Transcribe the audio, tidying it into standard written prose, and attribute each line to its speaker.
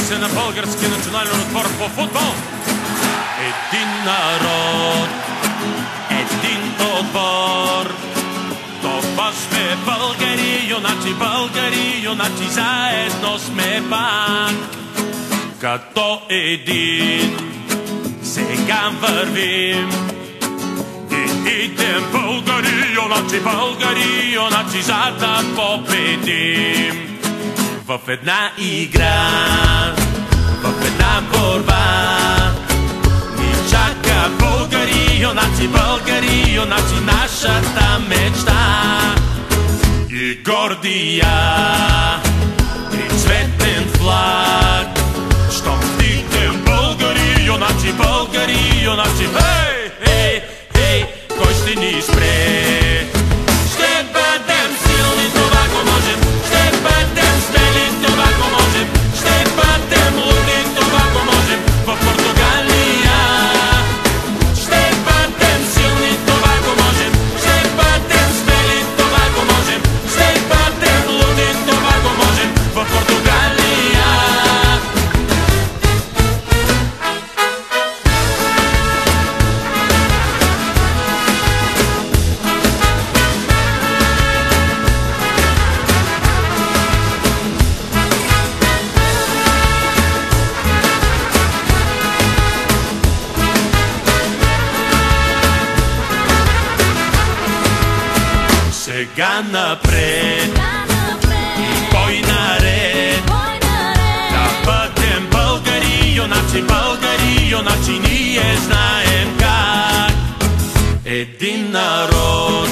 Speaker 1: се на български национален отбор по футбол. Един народ, един отбор. Това сме българи, юнаци, заедно сме пак. Като един сега вървим и идем българи, юнаци, за да победим. В една игра, в една борба ни чака българи, юнаци, нашата мечта. И гордия, и цветен флаг, щом вдигнем българи, юнаци, хей, хей, хей, кой ще ни спре? Ще бъдем силни, това го можем, ще бъдем смели, това го можем, ще бъдем луди, това го можем. В Португалия ще бъдем силни, това го можем, ще бъдем смели, това го можем, ще бъдем луди, това го можем. В Португалия. Сега напред, и бой наред, да бъдем българи, юнаци, ние знаем как. Един народ,